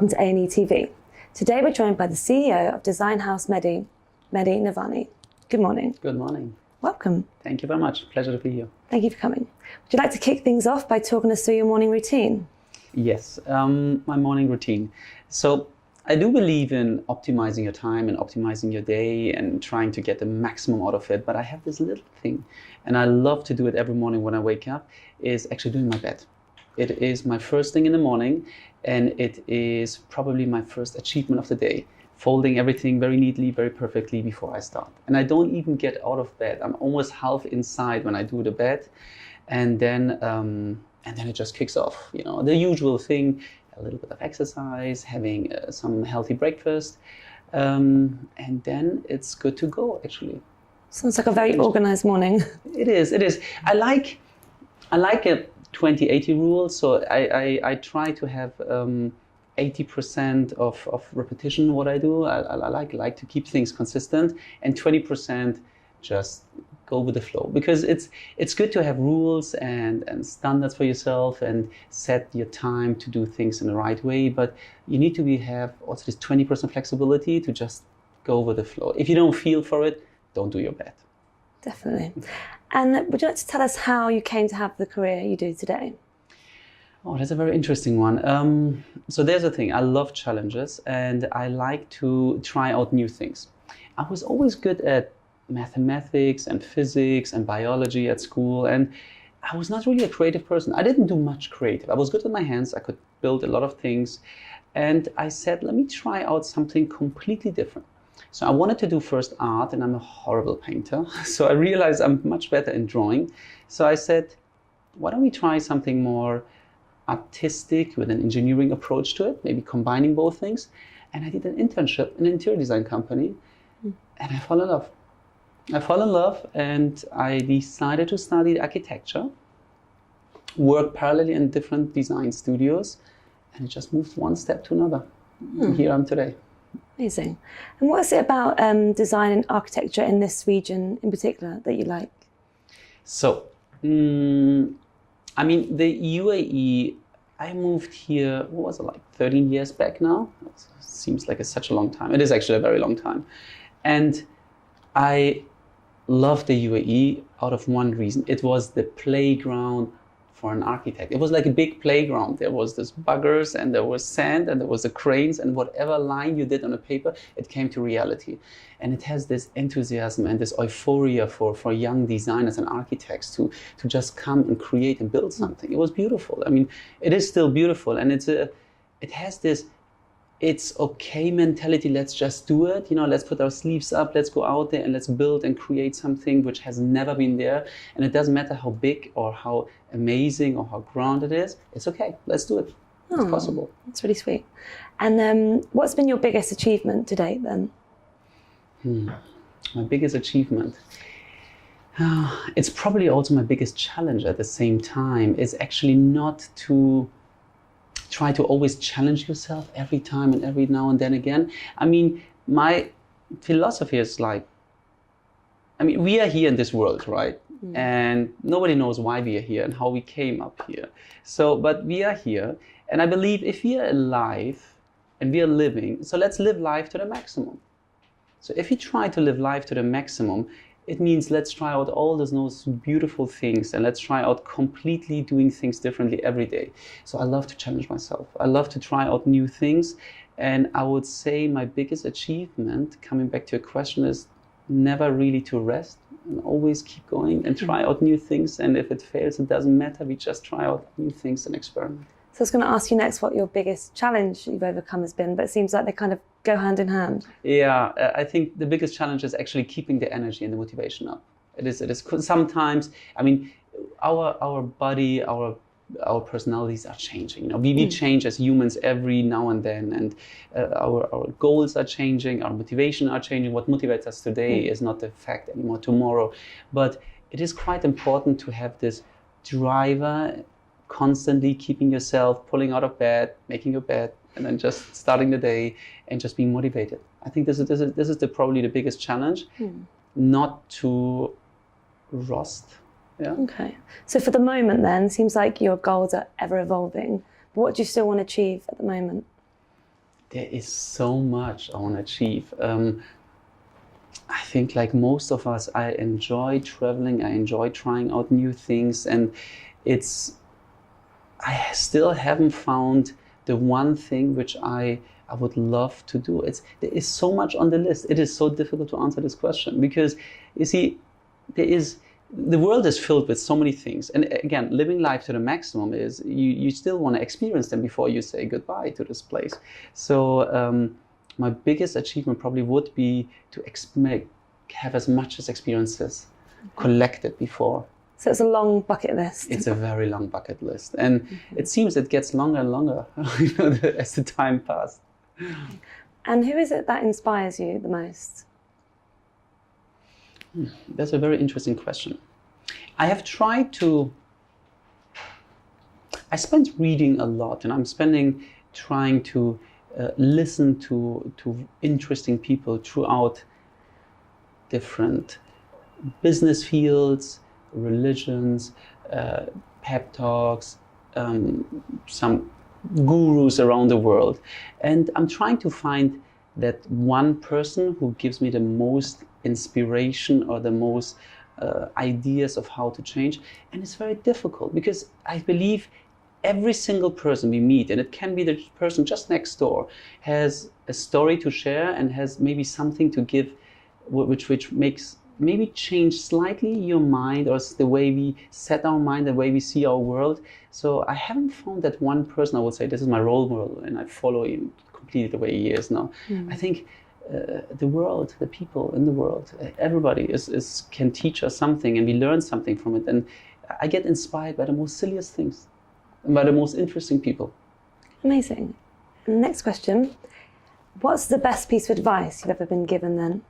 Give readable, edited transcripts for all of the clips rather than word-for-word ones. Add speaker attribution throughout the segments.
Speaker 1: welcome to A&E TV. Today we're joined by the CEO of Design House Medy, Navani. Good morning.
Speaker 2: Good morning.
Speaker 1: Welcome.
Speaker 2: Thank you very much. Pleasure to be here.
Speaker 1: Thank you for coming. Would you like to kick things off by talking us through your morning routine?
Speaker 2: Yes, my morning routine. So I do believe in optimizing your time and optimizing your day and trying to get the maximum out of it. But I have this little thing, and I love to do it every morning when I wake up, is actually doing my bed. It is my first thing in the morning, and it is probably my first achievement of the day. Folding everything very neatly, very perfectly before I start. And I don't even get out of bed. I'm almost half inside when I do the bed. And then it just kicks off. You know, the usual thing, a little bit of exercise, having some healthy breakfast. And then it's good to go, actually.
Speaker 1: Sounds like a very organized morning.
Speaker 2: It is. I like a 20-80 rule. So I try to have 80% of repetition what I do. I like to keep things consistent, and 20% just go with the flow, because it's good to have rules and standards for yourself and set your time to do things in the right way, but you need to have also this 20% flexibility to just go with the flow. If you don't feel for it, don't do your bed.
Speaker 1: Definitely. And would you like to tell us how you came to have the career you do today?
Speaker 2: Oh, that's a very interesting one. So there's the thing, I love challenges and I like to try out new things. I was always good at mathematics and physics and biology at school, and I was not really a creative person. I didn't do much creative. I was good with my hands, I could build a lot of things, and I said, let me try out something completely different. So I wanted to do first art, and I'm a horrible painter, so I realized I'm much better in drawing. So I said, why don't we try something more artistic with an engineering approach to it, maybe combining both things. And I did an internship in an interior design company, and I fell in love. And I decided to study architecture, work parallelly in different design studios, and it just moved one step to another. And here I am today.
Speaker 1: Amazing. And what is it about design and architecture in this region in particular that you like?
Speaker 2: So, I mean, the UAE, I moved here, what was it, like 13 years back now? It seems like it's such a long time. It is actually a very long time. And I love the UAE out of one reason. It was the playground for an architect. It was like a big playground. There was this buggers, and there was sand, and there was the cranes, and whatever line you did on a paper, it came to reality. And it has this enthusiasm and this euphoria for young designers and architects to just come and create and build something. It was beautiful. I mean, it is still beautiful, and it has this it's okay mentality. Let's just do it. You know, let's put our sleeves up, let's go out there and let's build and create something which has never been there. And it doesn't matter how big or how amazing or how grand it is. It's okay. Let's do it. It's possible.
Speaker 1: That's really sweet. And what's been your biggest achievement to date then?
Speaker 2: My biggest achievement. It's probably also my biggest challenge at the same time. Is actually not to try to always challenge yourself every time and every now and then again. I mean, my philosophy is like, I mean, we are here in this world, right? And nobody knows why we are here and how we came up here. So, but we are here. And I believe if we are alive and we are living, so let's live life to the maximum. So if you try to live life to the maximum, it means let's try out all those beautiful things, and let's try out completely doing things differently every day. So I love to challenge myself. I love to try out new things. And I would say my biggest achievement, coming back to your question, is never really to rest and always keep going and try out new things. And if it fails, it doesn't matter. We just try out new things and experiment.
Speaker 1: So I was going to ask you next what your biggest challenge you've overcome has been, but it seems like they kind of go hand in hand.
Speaker 2: Yeah, I think the biggest challenge is actually keeping the energy and the motivation up. It is sometimes, I mean, our body, our personalities are changing. You know, we change as humans every now and then, and our goals are changing, our motivation are changing. What motivates us today is not the fact anymore tomorrow. But it is quite important to have this driver, constantly keeping yourself, pulling out of bed, making your bed, and then just starting the day and just being motivated. I think this is probably the biggest challenge, not to rust. Yeah.
Speaker 1: Okay. So for the moment then, it seems like your goals are ever evolving. But what do you still want to achieve at the moment?
Speaker 2: There is so much I want to achieve. I think like most of us, I enjoy traveling, I enjoy trying out new things, and I still haven't found the one thing which I would love to do. There is so much on the list. It is so difficult to answer this question because you see, the world is filled with so many things. And again, living life to the maximum is you still want to experience them before you say goodbye to this place. So my biggest achievement probably would be to have as much as experiences collected before.
Speaker 1: So it's a long bucket list.
Speaker 2: It's a very long bucket list. And it seems it gets longer and longer as the time passes.
Speaker 1: And who is it that inspires you the most?
Speaker 2: That's a very interesting question. I have tried to... I spent reading a lot, and I'm trying to listen to interesting people throughout different business fields, religions, pep talks, some gurus around the world. And I'm trying to find that one person who gives me the most inspiration or the most ideas of how to change. And it's very difficult because I believe every single person we meet, and it can be the person just next door, has a story to share and has maybe something to give which makes maybe change slightly your mind or the way we set our mind, the way we see our world. So I haven't found that one person I would say this is my role model and I follow him completely the way he is now. I think the world, the people in the world, everybody can teach us something and we learn something from it. And I get inspired by the most silliest things and by the most interesting people. Amazing.
Speaker 1: Next question. What's the best piece of advice you've ever been given then?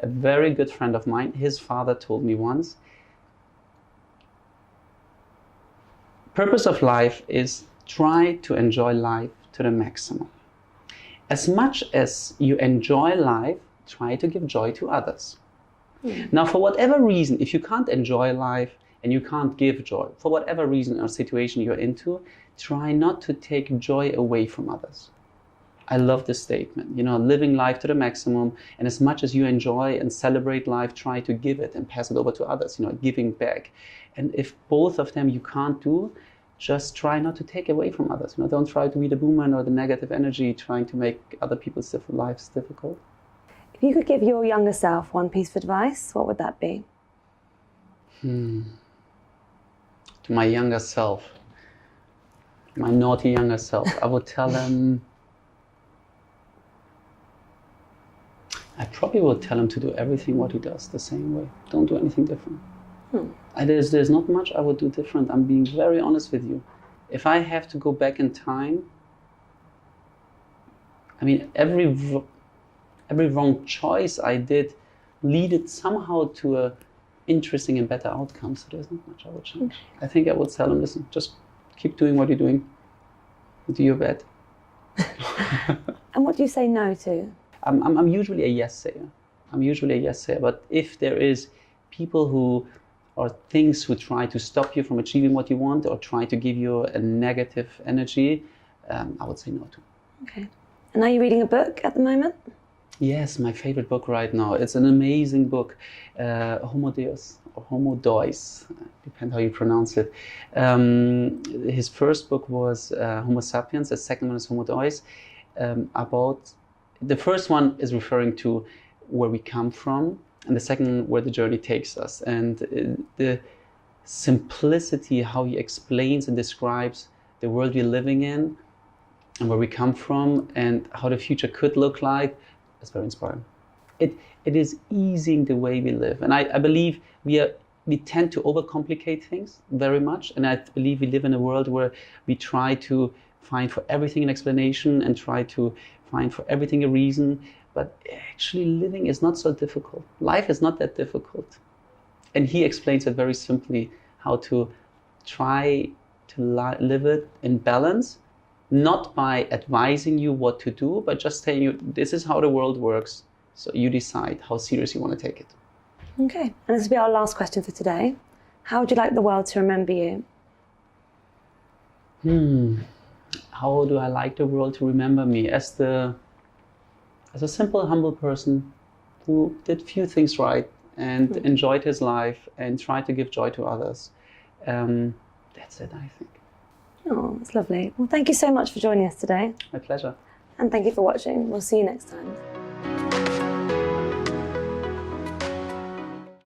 Speaker 2: A very good friend of mine, his father told me once, purpose of life is try to enjoy life to the maximum. As much as you enjoy life, try to give joy to others. Now, for whatever reason, if you can't enjoy life and you can't give joy, for whatever reason or situation you're into, try not to take joy away from others. I love this statement, living life to the maximum, and as much as you enjoy and celebrate life, try to give it and pass it over to others, giving back. And if both of them you can't do, just try not to take away from others. Don't try to be the boomerang or the negative energy trying to make other people's lives difficult.
Speaker 1: If you could give your younger self one piece of advice, what would that be?
Speaker 2: To my younger self, my naughty younger self, I would tell him, I probably would tell him to do everything what he does the same way. Don't do anything different. There's not much I would do different. I'm being very honest with you. If I have to go back in time, I mean, every wrong choice I did leaded somehow to a interesting and better outcome. So there's not much I would change. I think I would tell him, listen, just keep doing what you're doing. Do your best.
Speaker 1: And what do you say no to?
Speaker 2: I'm usually a yes sayer. But if there is people or things who try to stop you from achieving what you want or try to give you a negative energy, I would say no to.
Speaker 1: Okay. And are you reading a book at the moment?
Speaker 2: Yes, my favorite book right now. It's an amazing book, Homo Deus or Homo Deus, depends how you pronounce it. His first book was Homo Sapiens. The second one is Homo Deus. The first one is referring to where we come from, and the second where the journey takes us. And the simplicity, how he explains and describes the world we're living in and where we come from and how the future could look like, is very inspiring. It is easing the way we live. And I believe we tend to overcomplicate things very much. And I believe we live in a world where we try to find for everything an explanation and try to find for everything a reason, but actually living is not so difficult. Life is not that difficult. And he explains it very simply, how to try to live it in balance, not by advising you what to do, but just telling you, this is how the world works, so you decide how serious you want to take it.
Speaker 1: Okay, and this will be our last question for today. How would you like the world to remember you?
Speaker 2: How how do I like the world to remember me as a simple, humble person who did few things right and enjoyed his life and tried to give joy to others. That's it, I think.
Speaker 1: Oh, that's lovely. Well, thank you so much for joining us today.
Speaker 2: My pleasure.
Speaker 1: And thank you for watching. We'll see you next time.